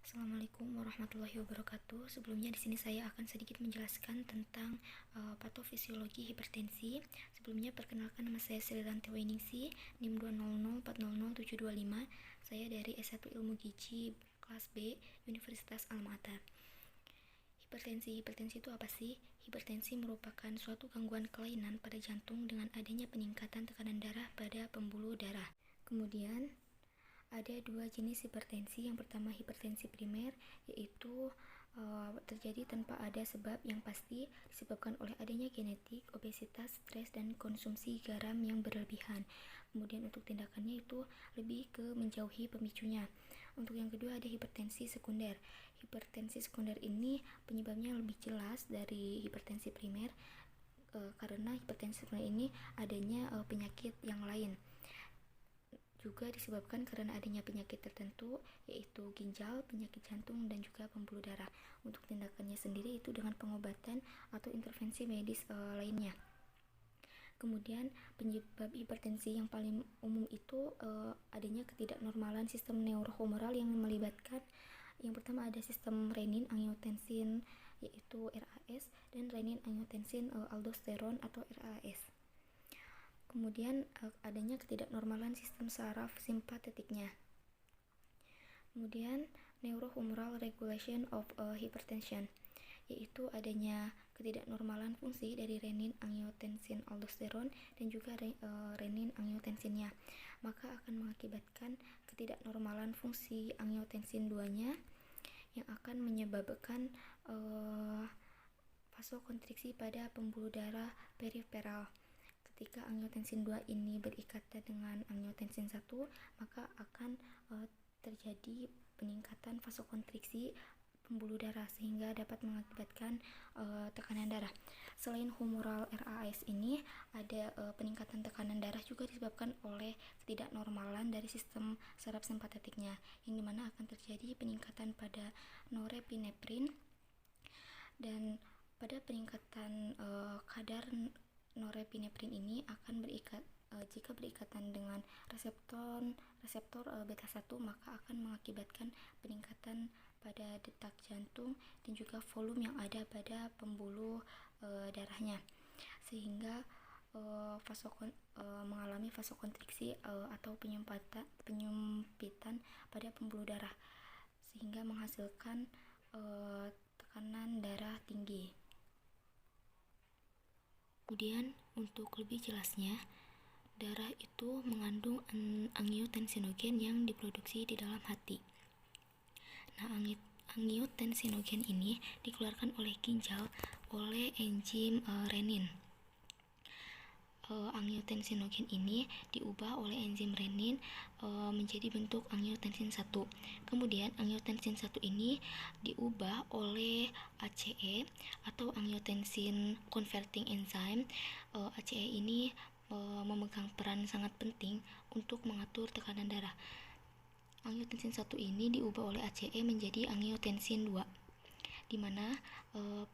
Assalamualaikum warahmatullahi wabarakatuh. Sebelumnya di sini saya akan sedikit menjelaskan tentang patofisiologi hipertensi. Sebelumnya perkenalkan, nama saya Sriranti Wainingsi, NIM 200400725. Saya dari S1 Ilmu Gizi kelas B Universitas Alma-Ata. Hipertensi itu apa sih? Hipertensi merupakan suatu gangguan kelainan pada jantung dengan adanya peningkatan tekanan darah pada pembuluh darah. Kemudian ada dua jenis hipertensi. Yang pertama hipertensi primer, yaitu terjadi tanpa ada sebab yang pasti, disebabkan oleh adanya genetik, obesitas, stres, dan konsumsi garam yang berlebihan. Kemudian untuk tindakannya itu lebih ke menjauhi pemicunya. Untuk yang kedua ada hipertensi sekunder. Hipertensi sekunder ini penyebabnya lebih jelas dari hipertensi primer, karena hipertensi sekunder ini adanya penyakit yang lain. Juga disebabkan karena adanya penyakit tertentu, yaitu ginjal, penyakit jantung, dan juga pembuluh darah. Untuk tindakannya sendiri itu dengan pengobatan atau intervensi medis lainnya. Kemudian penyebab hipertensi yang paling umum itu adanya ketidaknormalan sistem neurohumoral yang melibatkan, yang pertama ada sistem renin-angiotensin yaitu RAS, dan renin-angiotensin aldosteron atau RAS. Kemudian adanya ketidaknormalan sistem saraf simpatetiknya. Kemudian neurohumoral regulation of hypertension, yaitu adanya ketidaknormalan fungsi dari renin-angiotensin aldosteron dan juga renin-angiotensinnya, maka akan mengakibatkan ketidaknormalan fungsi angiotensin 2-nya yang akan menyebabkan vasokonstriksi pada pembuluh darah periferal. Ketika angiotensin 2 ini berikatan dengan angiotensin 1, maka akan terjadi peningkatan vasokonstriksi pembuluh darah sehingga dapat mengakibatkan tekanan darah. Selain humoral RAS ini, ada peningkatan tekanan darah juga disebabkan oleh ketidaknormalan dari sistem saraf simpatetiknya, yang dimana akan terjadi peningkatan pada norepinefrin, dan pada peningkatan kadar norepinefrin ini akan jika berikatan dengan reseptor beta 1, maka akan mengakibatkan peningkatan pada detak jantung dan juga volume yang ada pada pembuluh darahnya, sehingga mengalami vasokonstriksi atau penyempitan pada pembuluh darah, sehingga menghasilkan tekanan darah tinggi. Kemudian untuk lebih jelasnya, darah itu mengandung angiotensinogen yang diproduksi di dalam hati. Nah, angiotensinogen ini dikeluarkan oleh ginjal oleh enzim renin. Angiotensinogen ini diubah oleh enzim renin menjadi bentuk angiotensin 1. Kemudian angiotensin 1 ini diubah oleh ACE atau angiotensin converting enzyme. ACE ini memegang peran sangat penting untuk mengatur tekanan darah. Angiotensin 1 ini diubah oleh ACE menjadi angiotensin 2, di mana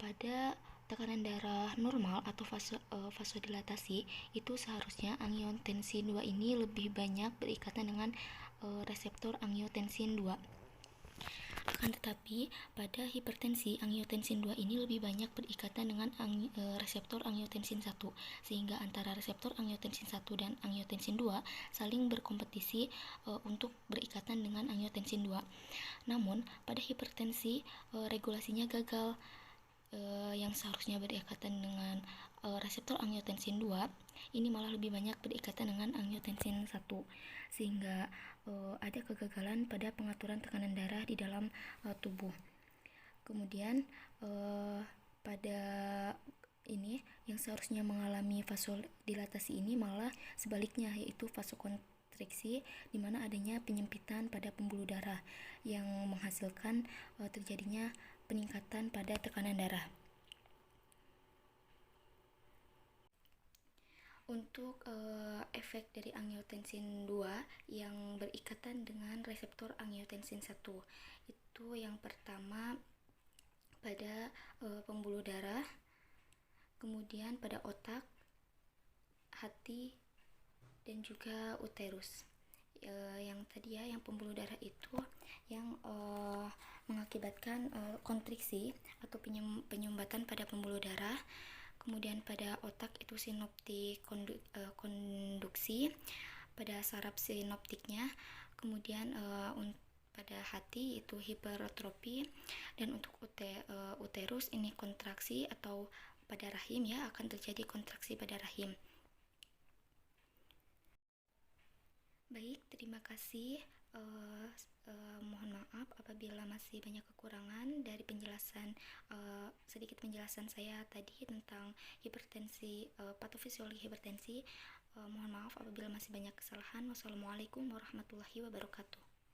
pada tekanan darah normal atau vasodilatasi itu seharusnya angiotensin 2 ini lebih banyak berikatan dengan reseptor angiotensin 2. Akan tetapi pada hipertensi, angiotensin 2 ini lebih banyak berikatan dengan reseptor angiotensin 1, sehingga antara reseptor angiotensin 1 dan angiotensin 2 saling berkompetisi untuk berikatan dengan angiotensin 2. Namun pada hipertensi regulasinya gagal, yang seharusnya berikatan dengan reseptor angiotensin 2 ini malah lebih banyak berikatan dengan angiotensin 1, sehingga ada kegagalan pada pengaturan tekanan darah di dalam tubuh. Kemudian pada ini yang seharusnya mengalami vasodilatasi ini malah sebaliknya, yaitu vasokonstriksi, di mana adanya penyempitan pada pembuluh darah yang menghasilkan terjadinya peningkatan pada tekanan darah. Untuk efek dari angiotensin 2 yang berikatan dengan reseptor angiotensin 1, itu yang pertama pada pembuluh darah, kemudian pada otak, hati, dan juga uterus. Yang tadi ya, yang pembuluh darah itu yang mengakibatkan kontriksi atau penyumbatan pada pembuluh darah. Kemudian pada otak itu sinoptik konduksi, pada saraf sinoptiknya. Kemudian pada hati itu hipertrofi, dan untuk uterus ini kontraksi, atau pada rahim ya akan terjadi kontraksi pada rahim. Baik, terima kasih. Mohon maaf apabila masih banyak kekurangan dari sedikit penjelasan saya tadi tentang hipertensi, patofisiologi hipertensi. Mohon maaf apabila masih banyak kesalahan. Wassalamualaikum warahmatullahi wabarakatuh.